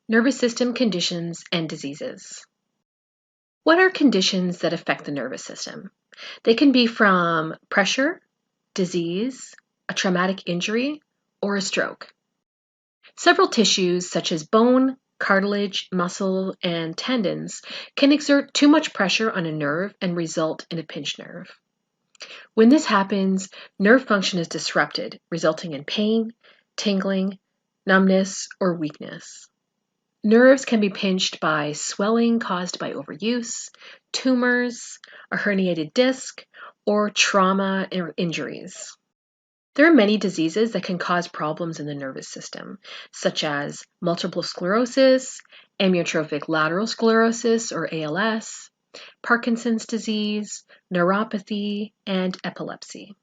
Nervous system conditions and diseases. What are conditions that affect the nervous system? They can be from pressure, disease, a traumatic injury, or a stroke. Several tissues, such as bone, cartilage, muscle, and tendons, can exert too much pressure on a nerve and result in a pinched nerve. When this happens, nerve function is disrupted, resulting in pain, tingling, numbness, or weakness. Nerves can be pinched by swelling caused by overuse, tumors, a herniated disc, or trauma or injuries. There are many diseases that can cause problems in the nervous system, such as multiple sclerosis, amyotrophic lateral sclerosis or ALS, Parkinson's disease, neuropathy, and epilepsy.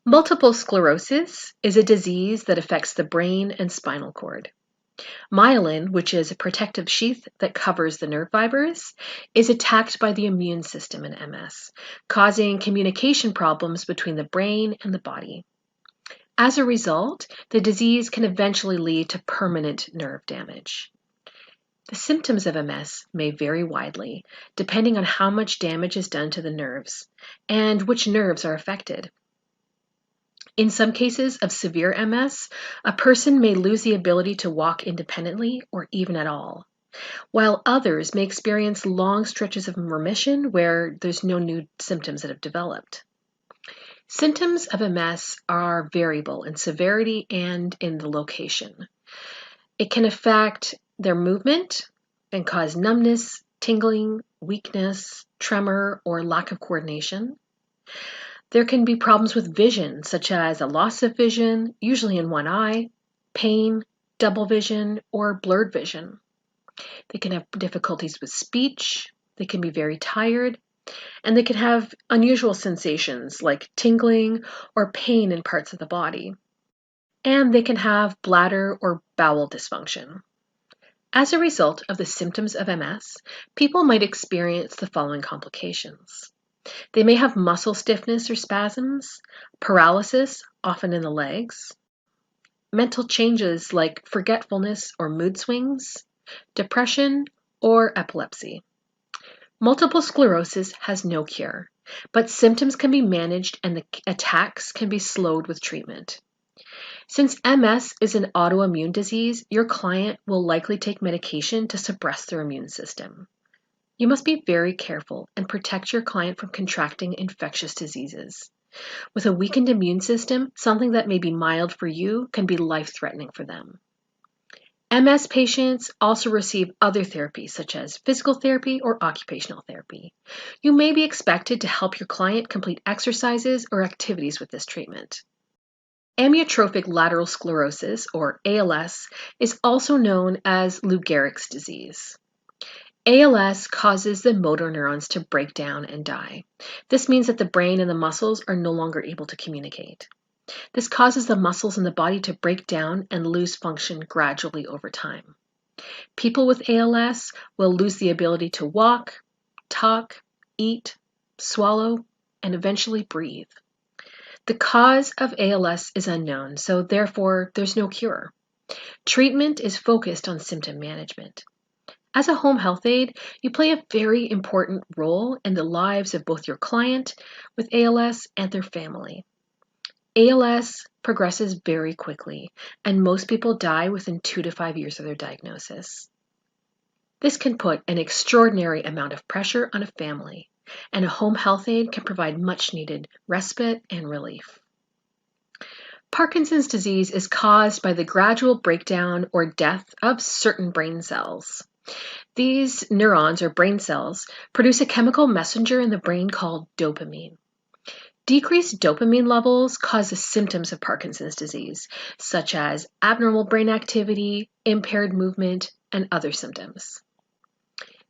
Multiple sclerosis is a disease that affects the brain and spinal cord. Myelin, which is a protective sheath that covers the nerve fibers, is attacked by the immune system in MS, causing communication problems between the brain and the body. As a result, the disease can eventually lead to permanent nerve damage. The symptoms of MS may vary widely, depending on how much damage is done to the nerves and which nerves are affected. In some cases of severe MS, a person may lose the ability to walk independently or even at all, while others may experience long stretches of remission where there's no new symptoms that have developed. Symptoms of MS are variable in severity and in the location. It can affect their movement and cause numbness, tingling, weakness, tremor, or lack of coordination. There can be problems with vision, such as a loss of vision, usually in one eye, pain, double vision, or blurred vision. They can have difficulties with speech, they can be very tired, and they can have unusual sensations like tingling or pain in parts of the body. And they can have bladder or bowel dysfunction. As a result of the symptoms of MS, people might experience the following complications. They may have muscle stiffness or spasms, paralysis, often in the legs, mental changes like forgetfulness or mood swings, depression, or epilepsy. Multiple sclerosis has no cure, but symptoms can be managed and the attacks can be slowed with treatment. Since MS is an autoimmune disease, your client will likely take medication to suppress their immune system. You must be very careful and protect your client from contracting infectious diseases. With a weakened immune system, something that may be mild for you can be life-threatening for them. MS patients also receive other therapies such as physical therapy or occupational therapy. You may be expected to help your client complete exercises or activities with this treatment. Amyotrophic lateral sclerosis, or ALS, is also known as Lou Gehrig's disease. ALS causes the motor neurons to break down and die. This means that the brain and the muscles are no longer able to communicate. This causes the muscles in the body to break down and lose function gradually over time. People with ALS will lose the ability to walk, talk, eat, swallow, and eventually breathe. The cause of ALS is unknown, so therefore there's no cure. Treatment is focused on symptom management. As a home health aide, you play a very important role in the lives of both your client with ALS and their family. ALS progresses very quickly, and most people die within 2 to 5 years of their diagnosis. This can put an extraordinary amount of pressure on a family, and a home health aide can provide much needed respite and relief. Parkinson's disease is caused by the gradual breakdown or death of certain brain cells. These neurons or brain cells produce a chemical messenger in the brain called dopamine. Decreased dopamine levels cause the symptoms of Parkinson's disease, such as abnormal brain activity, impaired movement, and other symptoms.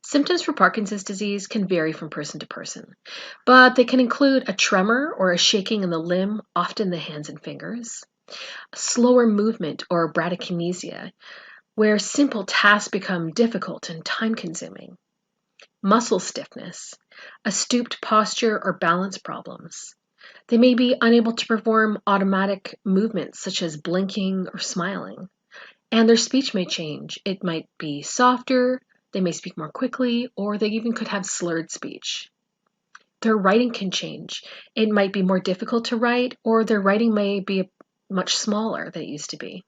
Symptoms for Parkinson's disease can vary from person to person, but they can include a tremor or a shaking in the limb, often the hands and fingers, slower movement or bradykinesia, where simple tasks become difficult and time-consuming, muscle stiffness, a stooped posture or balance problems. They may be unable to perform automatic movements such as blinking or smiling, And their speech may change. It might be softer, they may speak more quickly, or they even could have slurred speech. Their writing can change. It might be more difficult to write, or their writing may be much smaller than it used to be.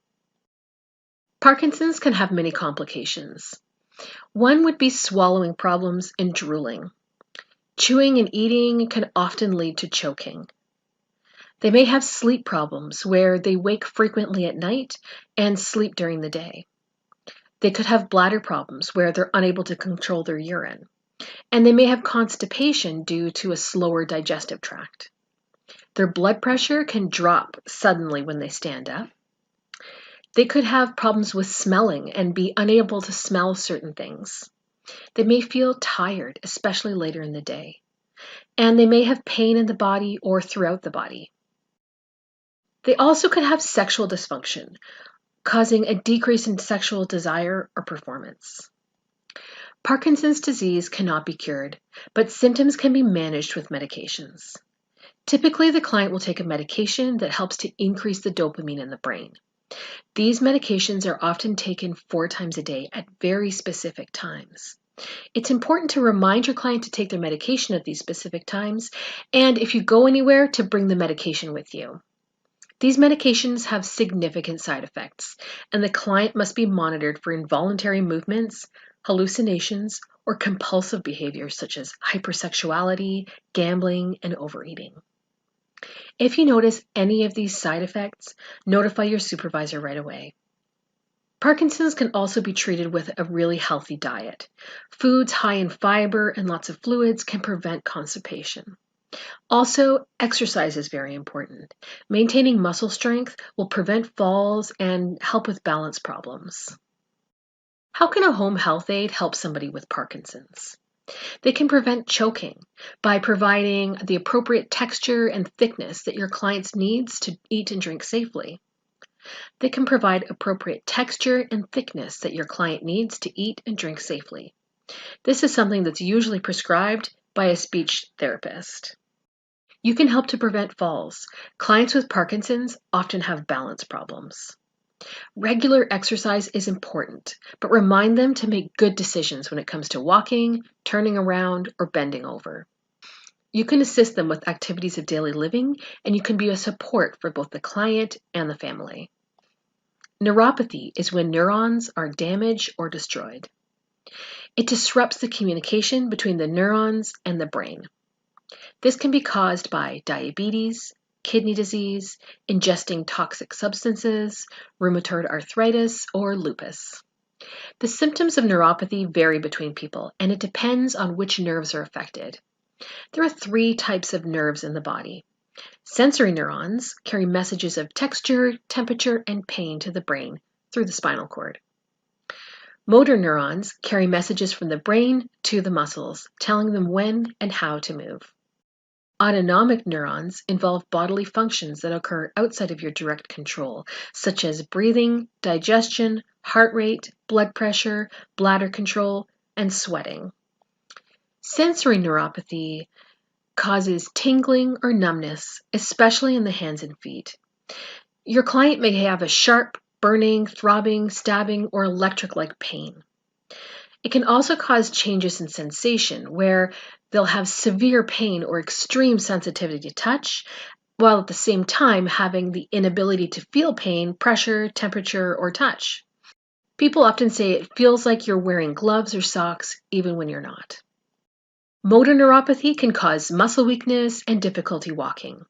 Parkinson's can have many complications. One would be swallowing problems and drooling. Chewing and eating can often lead to choking. They may have sleep problems where they wake frequently at night and sleep during the day. They could have bladder problems where they're unable to control their urine. And they may have constipation due to a slower digestive tract. Their blood pressure can drop suddenly when they stand up. They could have problems with smelling and be unable to smell certain things. They may feel tired, especially later in the day. And they may have pain in the body or throughout the body. They also could have sexual dysfunction, causing a decrease in sexual desire or performance. Parkinson's disease cannot be cured, but symptoms can be managed with medications. Typically, the client will take a medication that helps to increase the dopamine in the brain. These medications are often taken 4 times a day at very specific times. It's important to remind your client to take their medication at these specific times, and if you go anywhere, to bring the medication with you. These medications have significant side effects, and the client must be monitored for involuntary movements, hallucinations, or compulsive behaviors such as hypersexuality, gambling, and overeating. If you notice any of these side effects, notify your supervisor right away. Parkinson's can also be treated with a really healthy diet. Foods high in fiber and lots of fluids can prevent constipation. Also, exercise is very important. Maintaining muscle strength will prevent falls and help with balance problems. How can a home health aide help somebody with Parkinson's? They can prevent choking by providing the appropriate texture and thickness that your client needs to eat and drink safely. They can provide appropriate texture and thickness that your client needs to eat and drink safely. This is something that's usually prescribed by a speech therapist. You can help to prevent falls. Clients with Parkinson's often have balance problems. Regular exercise is important, but remind them to make good decisions when it comes to walking, turning around, or bending over. You can assist them with activities of daily living, and you can be a support for both the client and the family. Neuropathy is when neurons are damaged or destroyed. It disrupts the communication between the neurons and the brain. This can be caused by diabetes, kidney disease, ingesting toxic substances, rheumatoid arthritis, or lupus. The symptoms of neuropathy vary between people, and it depends on which nerves are affected. There are 3 types of nerves in the body. Sensory neurons carry messages of texture, temperature, and pain to the brain through the spinal cord. Motor neurons carry messages from the brain to the muscles, telling them when and how to move. Autonomic neurons involve bodily functions that occur outside of your direct control, such as breathing, digestion, heart rate, blood pressure, bladder control, and sweating. Sensory neuropathy causes tingling or numbness, especially in the hands and feet. Your client may have a sharp, burning, throbbing, stabbing, or electric-like pain. It can also cause changes in sensation, where they'll have severe pain or extreme sensitivity to touch, while at the same time having the inability to feel pain, pressure, temperature, or touch. People often say it feels like you're wearing gloves or socks even when you're not. Motor neuropathy can cause muscle weakness and difficulty walking.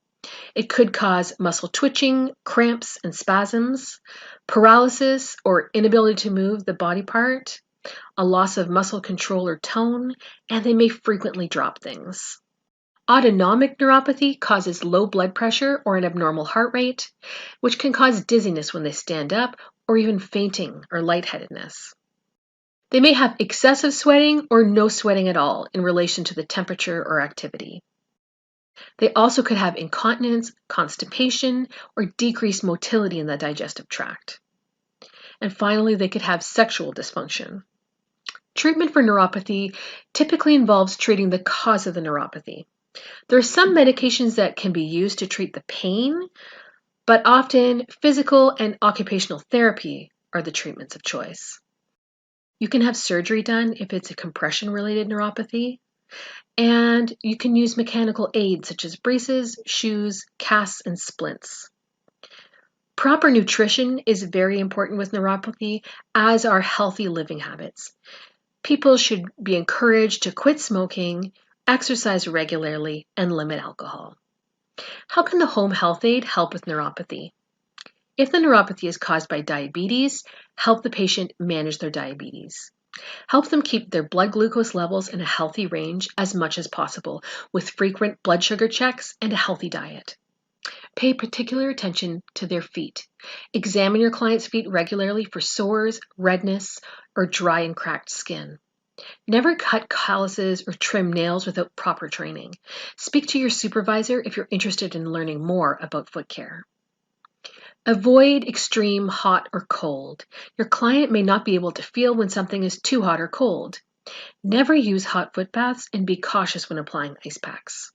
It could cause muscle twitching, cramps and spasms, paralysis or inability to move the body part, a loss of muscle control or tone, and they may frequently drop things. Autonomic neuropathy causes low blood pressure or an abnormal heart rate, which can cause dizziness when they stand up or even fainting or lightheadedness. They may have excessive sweating or no sweating at all in relation to the temperature or activity. They also could have incontinence, constipation, or decreased motility in the digestive tract. And finally, they could have sexual dysfunction. Treatment for neuropathy typically involves treating the cause of the neuropathy. There are some medications that can be used to treat the pain, but often physical and occupational therapy are the treatments of choice. You can have surgery done if it's a compression-related neuropathy, and you can use mechanical aids such as braces, shoes, casts, and splints. Proper nutrition is very important with neuropathy, as are healthy living habits. People should be encouraged to quit smoking, exercise regularly, and limit alcohol. How can the home health aid help with neuropathy? If the neuropathy is caused by diabetes, help the patient manage their diabetes. Help them keep their blood glucose levels in a healthy range as much as possible with frequent blood sugar checks and a healthy diet. Pay particular attention to their feet. Examine your client's feet regularly for sores, redness, or dry and cracked skin. Never cut calluses or trim nails without proper training. Speak to your supervisor if you're interested in learning more about foot care. Avoid extreme hot or cold. Your client may not be able to feel when something is too hot or cold. Never use hot foot baths and be cautious when applying ice packs.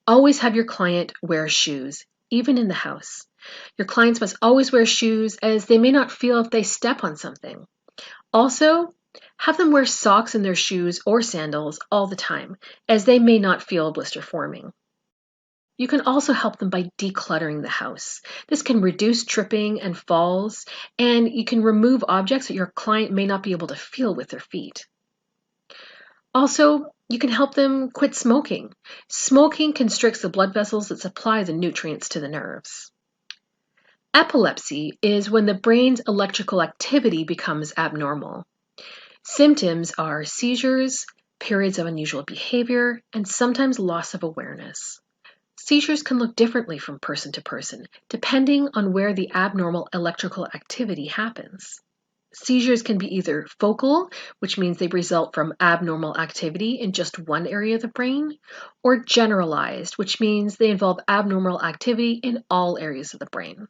Always have your client wear shoes, even in the house. Your clients must always wear shoes as they may not feel if they step on something. Also, have them wear socks in their shoes or sandals all the time, as they may not feel a blister forming. You can also help them by decluttering the house. This can reduce tripping and falls, and you can remove objects that your client may not be able to feel with their feet. Also, you can help them quit smoking. Smoking constricts the blood vessels that supply the nutrients to the nerves. Epilepsy is when the brain's electrical activity becomes abnormal. Symptoms are seizures, periods of unusual behavior, and sometimes loss of awareness. Seizures can look differently from person to person, depending on where the abnormal electrical activity happens. Seizures can be either focal, which means they result from abnormal activity in just one area of the brain, or generalized, which means they involve abnormal activity in all areas of the brain.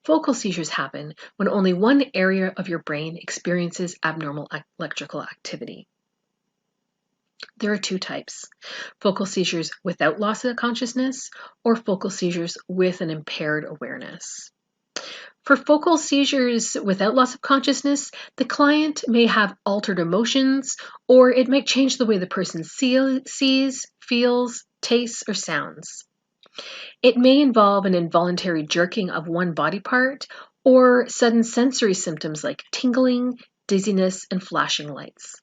Focal seizures happen when only one area of your brain experiences abnormal electrical activity. There are two types: focal seizures without loss of consciousness or focal seizures with an impaired awareness. For focal seizures without loss of consciousness, the client may have altered emotions, or it might change the way the person sees, feels, tastes, or sounds. It may involve an involuntary jerking of one body part or sudden sensory symptoms like tingling, dizziness, and flashing lights.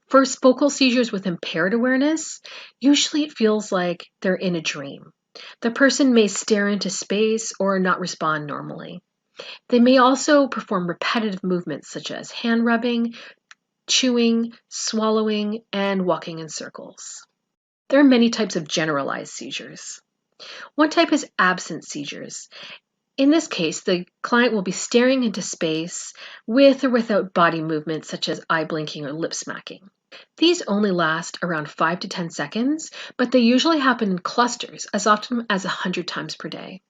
For focal seizures with impaired awareness, usually it feels like they're in a dream. The person may stare into space or not respond normally. They may also perform repetitive movements such as hand rubbing, chewing, swallowing, and walking in circles. There are many types of generalized seizures. One type is absent seizures. In this case, the client will be staring into space with or without body movements such as eye blinking or lip smacking. These only last around 5 to 10 seconds, but they usually happen in clusters as often as 100 times per day.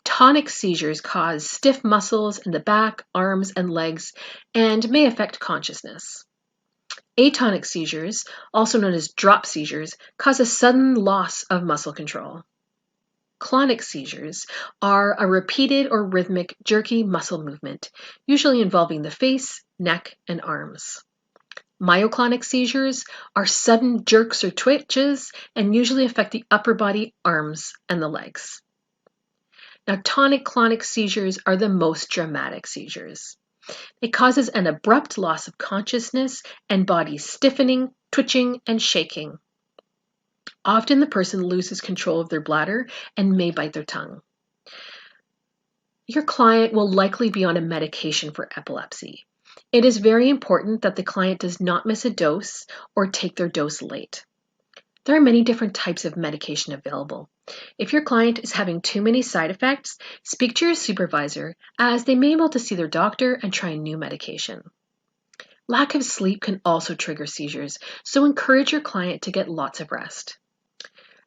Tonic seizures cause stiff muscles in the back, arms, and legs and may affect consciousness. Atonic seizures, also known as drop seizures, cause a sudden loss of muscle control. Clonic seizures are a repeated or rhythmic jerky muscle movement, usually involving the face, neck, and arms. Myoclonic seizures are sudden jerks or twitches and usually affect the upper body, arms, and the legs. Now, tonic-clonic seizures are the most dramatic seizures. It causes an abrupt loss of consciousness and body stiffening, twitching, and shaking. Often the person loses control of their bladder and may bite their tongue. Your client will likely be on a medication for epilepsy. It is very important that the client does not miss a dose or take their dose late. There are many different types of medication available. If your client is having too many side effects, speak to your supervisor, as they may be able to see their doctor and try a new medication. Lack of sleep can also trigger seizures, so encourage your client to get lots of rest.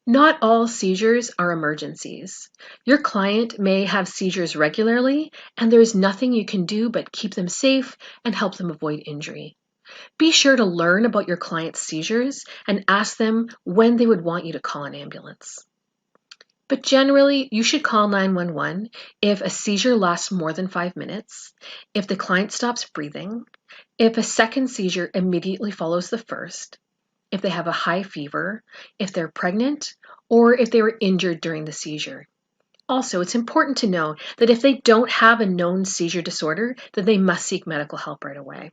Not all seizures are emergencies. Your client may have seizures regularly, and there is nothing you can do but keep them safe and help them avoid injury. Be sure to learn about your client's seizures and ask them when they would want you to call an ambulance. But generally, you should call 911 if a seizure lasts more than 5 minutes, if the client stops breathing, if a second seizure immediately follows the first, if they have a high fever, if they're pregnant, or if they were injured during the seizure. Also, it's important to know that if they don't have a known seizure disorder, then they must seek medical help right away.